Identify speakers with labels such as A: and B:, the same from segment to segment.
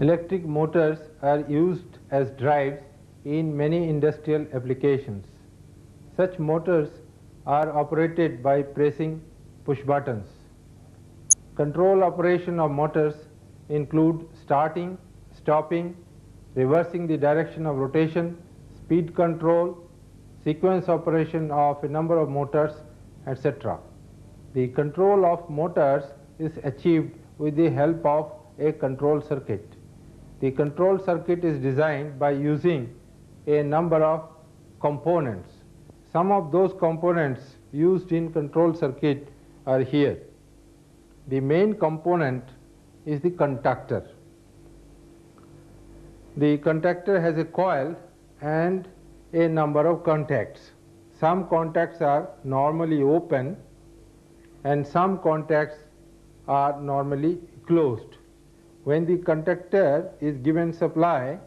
A: Electric motors are used as drives in many industrial applications. Such motors are operated by pressing push buttons. Control operation of motors include starting, stopping, reversing the direction of rotation, speed control, sequence operation of a number of motors, etc. The control of motors is achieved with the help of a control circuit. The control circuit is designed by using a number of components. Some of those components used in control circuit are here. The main component is the contactor. The contactor has a coil and a number of contacts. Some contacts are normally open and some contacts are normally closed. When the contactor is given supply,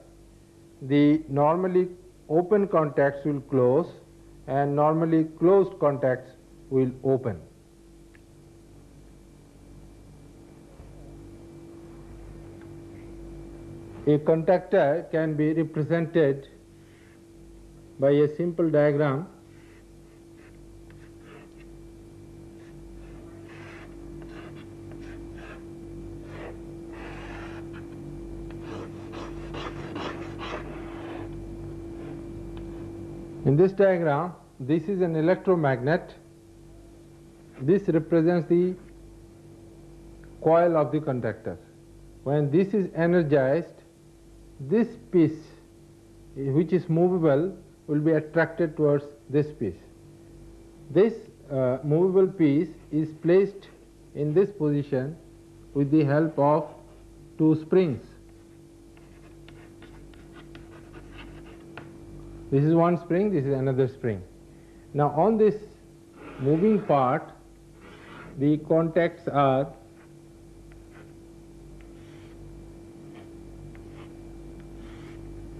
A: the normally open contacts will close and normally closed contacts will open. A contactor can be represented by a simple diagram. In this diagram, this is an electromagnet. This represents the coil of the contactor. When this is energized, this piece, which is movable, will be attracted towards this piece. This movable piece is placed in this position with the help of two springs. This is one spring, this is another spring. Now on this moving part, the contacts are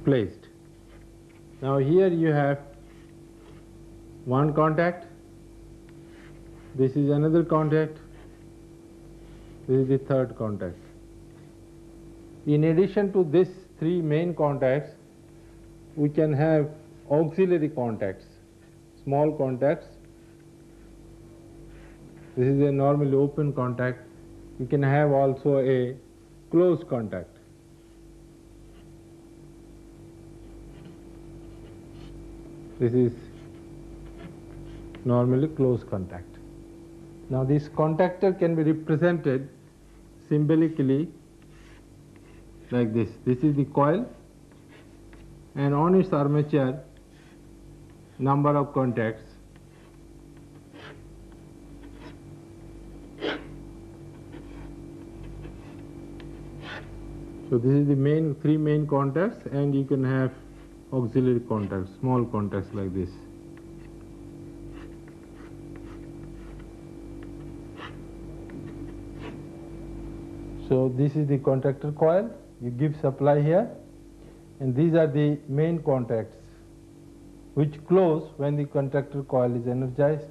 A: placed. Now here you have one contact, this is another contact, this is the third contact. In addition to these three main contacts, we can have auxiliary contacts, small contacts. This is a normally open contact. We can have also a closed contact. This is normally closed contact. Now this contactor can be represented symbolically like this. This is the coil, and on its armature number of contacts. So this is the three main contacts, and you can have auxiliary contacts, small contacts like this. So this is the contactor coil. You give supply here, and these are the main contacts which close when the contactor coil is energized.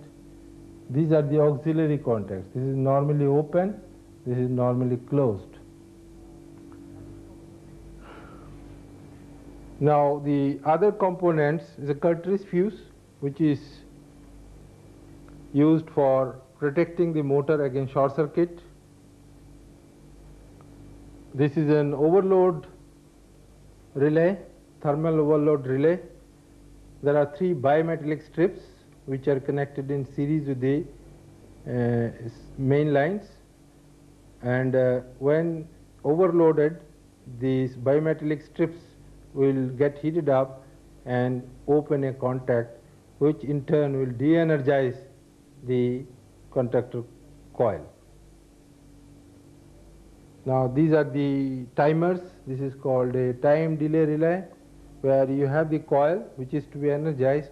A: These are the auxiliary contacts. This is normally open, this is normally closed. Now the other components is a Curtis fuse, which is used for protecting the motor against short circuit. This is an overload relay, thermal overload relay. There are three bimetallic strips which are connected in series with the main lines, and when overloaded, these bimetallic strips will get heated up and open a contact, which in turn will de-energize the contactor coil. Now these are the timers. This is called a time delay relay, where you have the coil which is to be energized,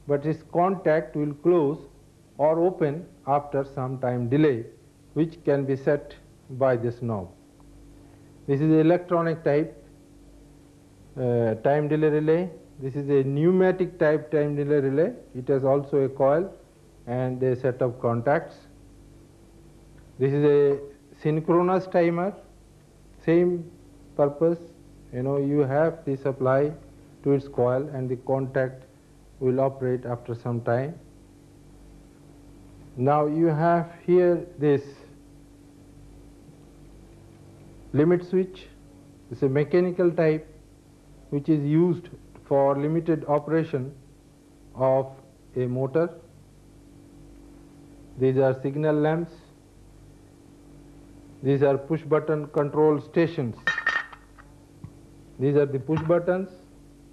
A: but its contact will close or open after some time delay, which can be set by this knob. This is the electronic type time delay relay. This is a pneumatic type time delay relay. It has also a coil and a set of contacts. This is a synchronous timer, same purpose, you have the supply to its coil and the contact will operate after some time. Now you have here this limit switch. It's a mechanical type which is used for limited operation of a motor. These are signal lamps. These are push button control stations. These are the push buttons,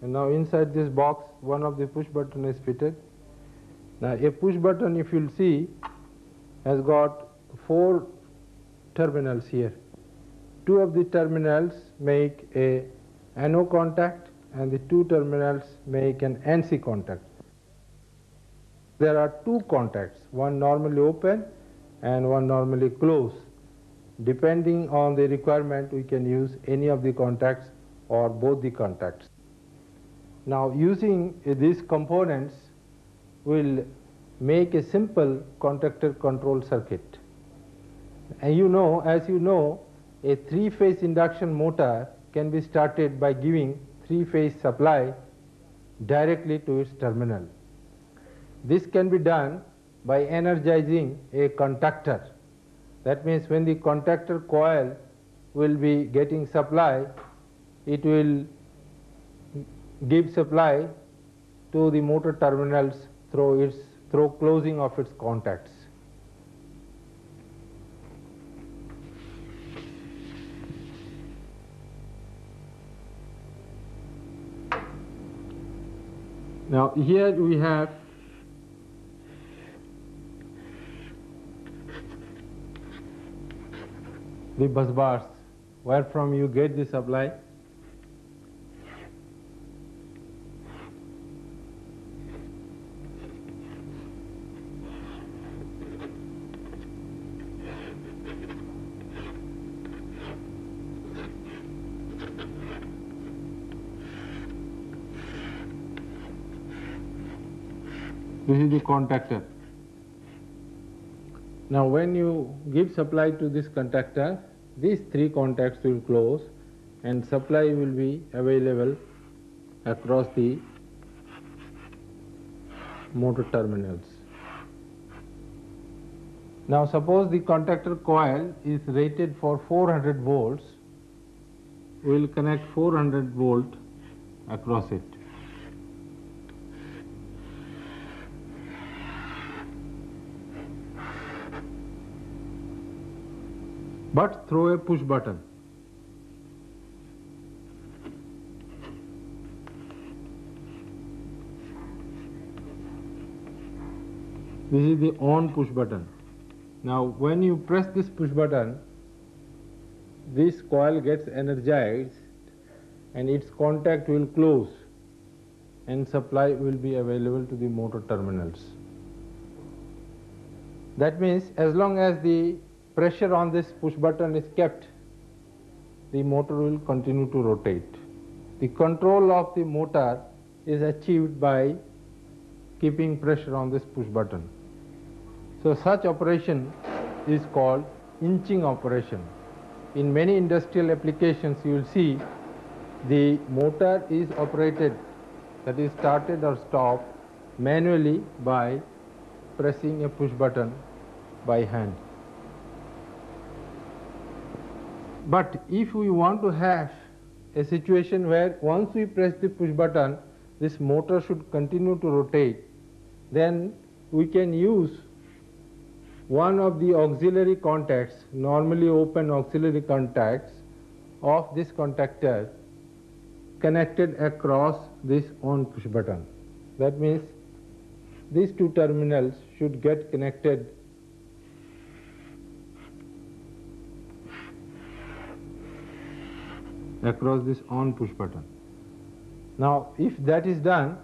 A: and now inside this box one of the push button is fitted. Now a push button, if you'll see, has got 4 terminals here. 2 of the terminals make a NO contact and the 2 terminals make an NC contact. There are 2 contacts, one normally open and one normally closed. Depending on the requirement, we can use any of the contacts or both the contacts. Now using these components will make a simple contactor control circuit. And as you know, a 3-phase induction motor can be started by giving 3-phase supply directly to its terminal. This can be done by energizing a contactor. That means when the contactor coil will be getting supply, it will give supply to the motor terminals through closing of its contacts. Now here we have the bus bars where from you get the supply. This is the contactor. Now when you give supply to this contactor, these 3 contacts will close and supply will be available across the motor terminals. Now suppose the contactor coil is rated for 400 volts, we will connect 400 volt across it. But through a push button. This is the on push button. Now when you press this push button, this coil gets energized and its contact will close and supply will be available to the motor terminals. That means as long as the pressure on this push button is kept, the motor will continue to rotate. The control of the motor is achieved by keeping pressure on this push button. So such operation is called inching operation. In many industrial applications you will see the motor is operated, that is started or stopped manually by pressing a push button by hand. But if we want to have a situation where once we press the push button, this motor should continue to rotate, then we can use one of the auxiliary contacts, normally open auxiliary contacts of this contactor connected across this on push button. That means these 2 terminals should get connected across this on push button. Now if that is done,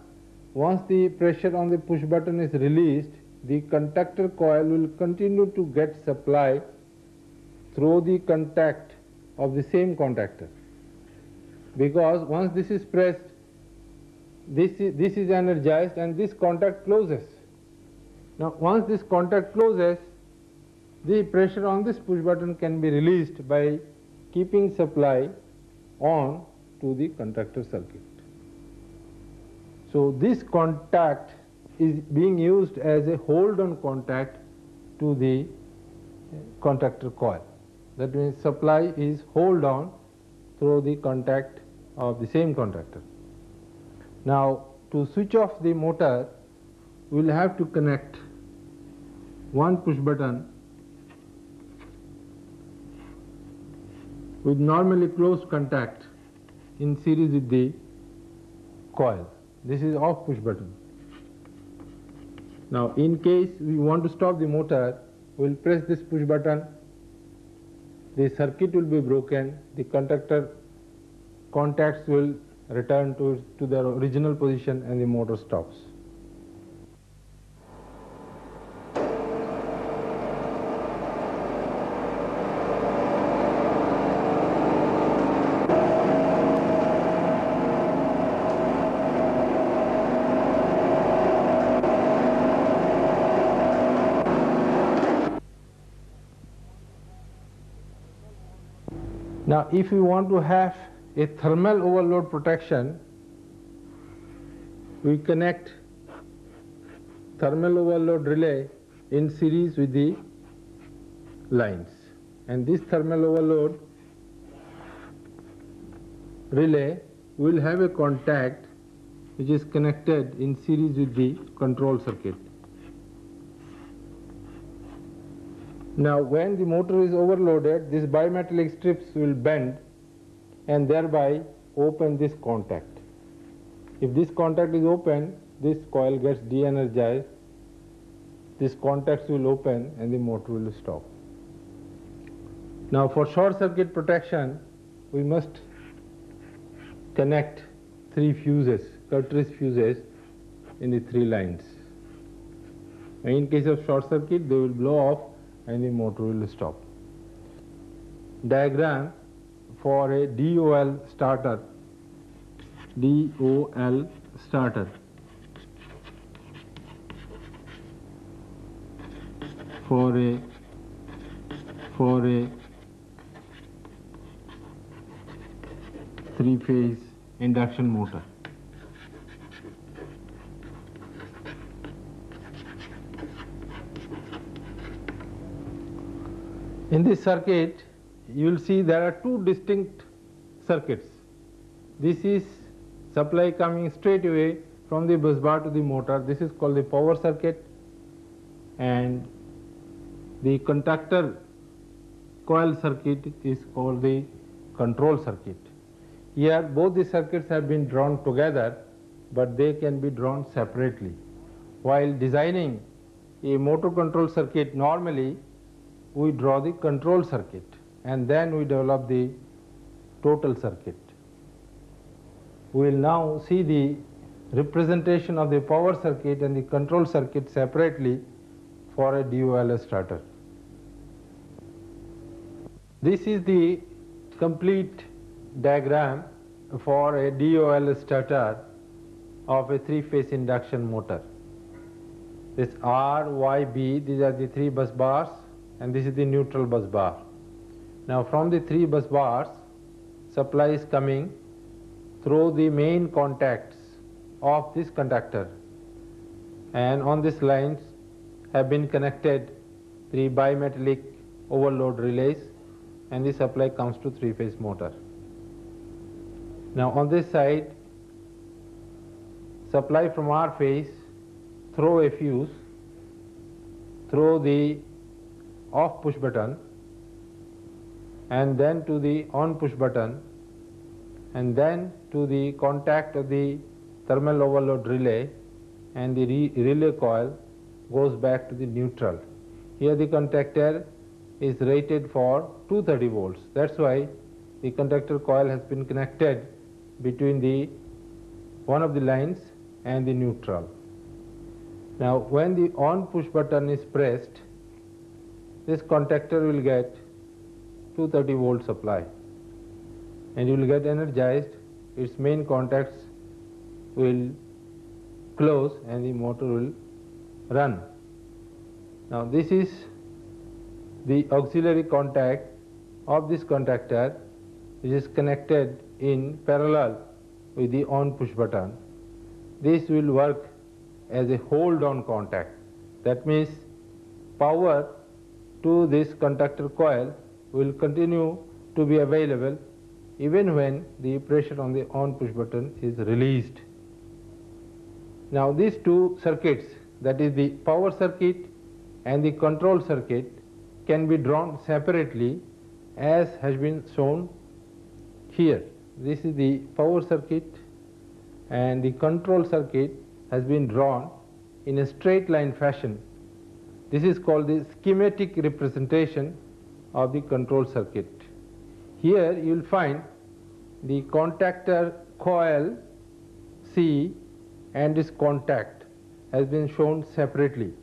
A: once the pressure on the push button is released, the contactor coil will continue to get supply through the contact of the same contactor, because once this is pressed, this is energized and this contact closes. Now once this contact closes, the pressure on this push button can be released by keeping supply on to the contactor circuit. So this contact is being used as a hold-on contact to the contactor coil. That means supply is hold on through the contact of the same contactor. Now to switch off the motor, we will have to connect one push button with normally closed contact in series with the coil. This is off push button. Now in case we want to stop the motor, we will press this push button, the circuit will be broken, the contactor contacts will return to their original position and the motor stops. Now if we want to have a thermal overload protection, we connect thermal overload relay in series with the lines, and this thermal overload relay will have a contact which is connected in series with the control circuit. Now when the motor is overloaded, these bimetallic strips will bend and thereby open this contact. If this contact is open, this coil gets de-energized, these contacts will open and the motor will stop. Now for short circuit protection, we must connect 3 fuses, cartridge fuses in the 3 lines. In case of short circuit, they will blow off and the motor will stop. Diagram for a DOL starter. DOL starter. For a 3-phase induction motor. In this circuit, you will see there are 2 distinct circuits. This is supply coming straight away from the bus bar to the motor. This is called the power circuit, and the contactor coil circuit is called the control circuit. Here both the circuits have been drawn together, but they can be drawn separately. While designing a motor control circuit, normally we draw the control circuit and then we develop the total circuit. We will now see the representation of the power circuit and the control circuit separately for a DOL starter. This is the complete diagram for a DOL starter of a 3-phase induction motor. This R, Y, B, these are the 3 bus bars, and this is the neutral bus bar. Now from the 3 bus bars, supply is coming through the main contacts of this conductor, and on these lines have been connected 3 bimetallic overload relays, and the supply comes to 3-phase motor. Now on this side, supply from R phase through a fuse, through the off push button, and then to the on push button, and then to the contact of the thermal overload relay, and the relay coil goes back to the neutral. Here the contactor is rated for 230 volts. That's why the contactor coil has been connected between the one of the lines and the neutral. Now when the on push button is pressed, this contactor will get 230 volt supply, and you will get energized, its main contacts will close and the motor will run. Now this is the auxiliary contact of this contactor, which is connected in parallel with the on push button. This will work as a hold on contact. That means power to this conductor coil will continue to be available even when the pressure on the on push button is released. Now these two circuits, that is the power circuit and the control circuit, can be drawn separately as has been shown here. This is the power circuit and the control circuit has been drawn in a straight line fashion. This is called the schematic representation of the control circuit. Here you will find the contactor coil C and its contact has been shown separately.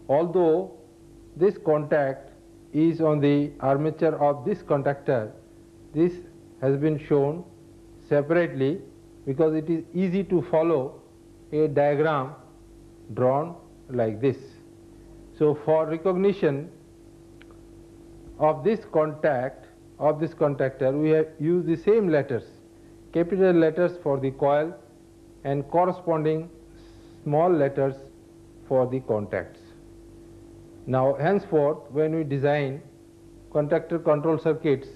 A: Although this contact is on the armature of this contactor, this has been shown separately because it is easy to follow a diagram drawn like this. So for recognition of this contact of this contactor, we have used the same letters, capital letters for the coil and corresponding small letters for the contacts. Now henceforth, when we design contactor control circuits,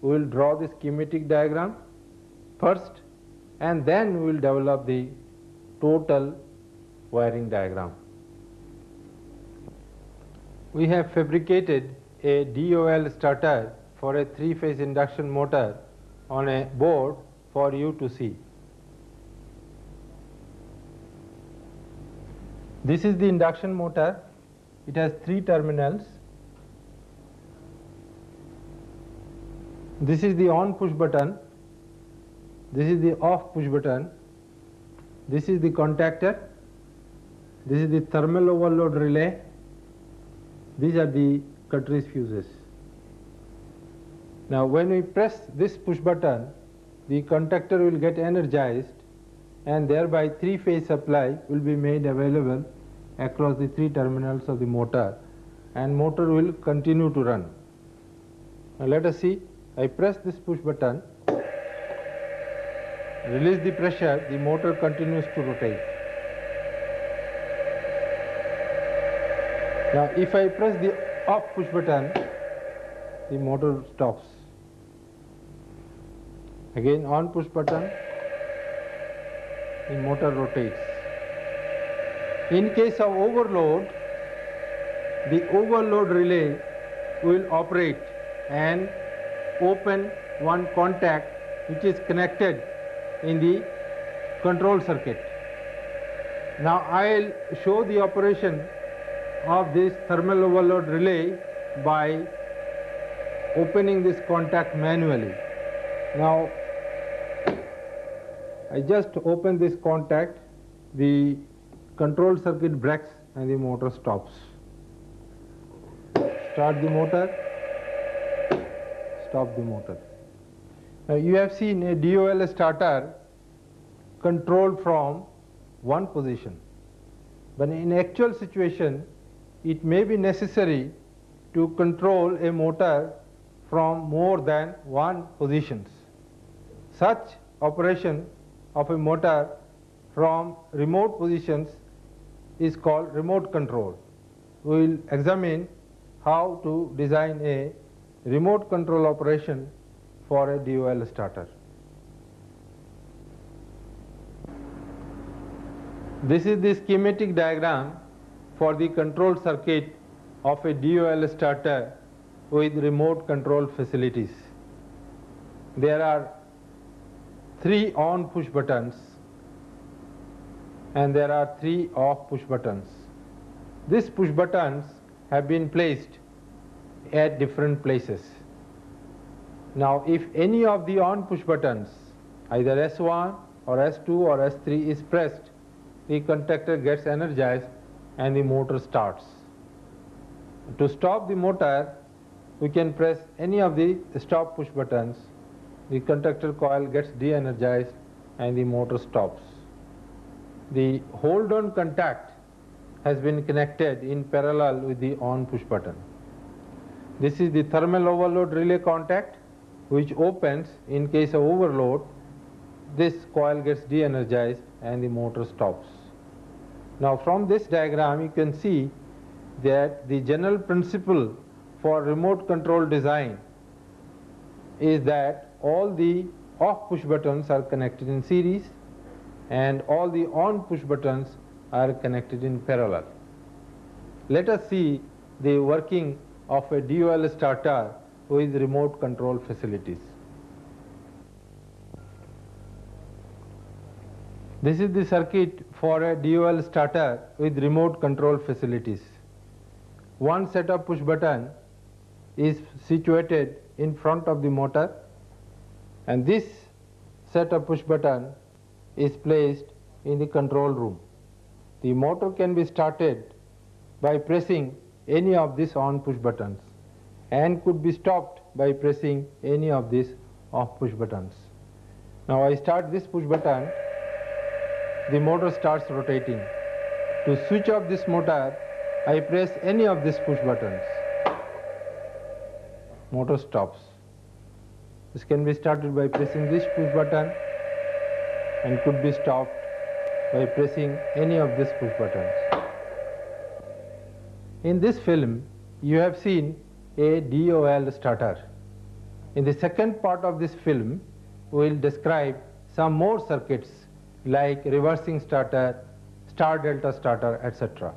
A: we will draw the schematic diagram first and then we will develop the total wiring diagram. We have fabricated a DOL starter for a 3-phase induction motor on a board for you to see. This is the induction motor. It has 3 terminals. This is the on push button. This is the off push button. This is the contactor. This is the thermal overload relay. These are the cartridge fuses. Now when we press this push button, the contactor will get energized and thereby 3-phase supply will be made available across the 3 terminals of the motor and motor will continue to run. Now let us see. I press this push button, release the pressure, the motor continues to rotate. Now if I press the off push button, the motor stops. Again on push button, the motor rotates. In case of overload, the overload relay will operate and open one contact which is connected in the control circuit. Now I will show the operation of this thermal overload relay by opening this contact manually. Now I just open this contact, the control circuit breaks and the motor stops. Start the motor, stop the motor. Now you have seen a DOL starter controlled from one position, but in actual situation it may be necessary to control a motor from more than one positions. Such operation of a motor from remote positions is called remote control. We will examine how to design a remote control operation for a DOL starter. This is the schematic diagram for the control circuit of a DOL starter with remote control facilities. There are 3 on push buttons and there are 3 off push buttons. These push buttons have been placed at different places. Now if any of the on push buttons, either S1 or S2 or S3 is pressed, the contactor gets energized and the motor starts. To stop the motor, we can press any of the stop push buttons. The contactor coil gets de-energized and the motor stops. The hold on contact has been connected in parallel with the on push button. This is the thermal overload relay contact which opens in case of overload. This coil gets de-energized and the motor stops. Now from this diagram you can see that the general principle for remote control design is that all the off push buttons are connected in series and all the on push buttons are connected in parallel. Let us see the working of a DOL starter with remote control facilities. This is the circuit for a DOL starter with remote control facilities. One set of push button is situated in front of the motor, and this set of push button is placed in the control room. The motor can be started by pressing any of these on push buttons and could be stopped by pressing any of these off push buttons. Now I start this push button, the motor starts rotating. To switch off this motor, I press any of these push buttons. Motor stops. This can be started by pressing this push button and could be stopped by pressing any of these push buttons. In this film, you have seen a DOL starter. In the second part of this film, we will describe some more circuits like reversing starter, star delta starter, etc.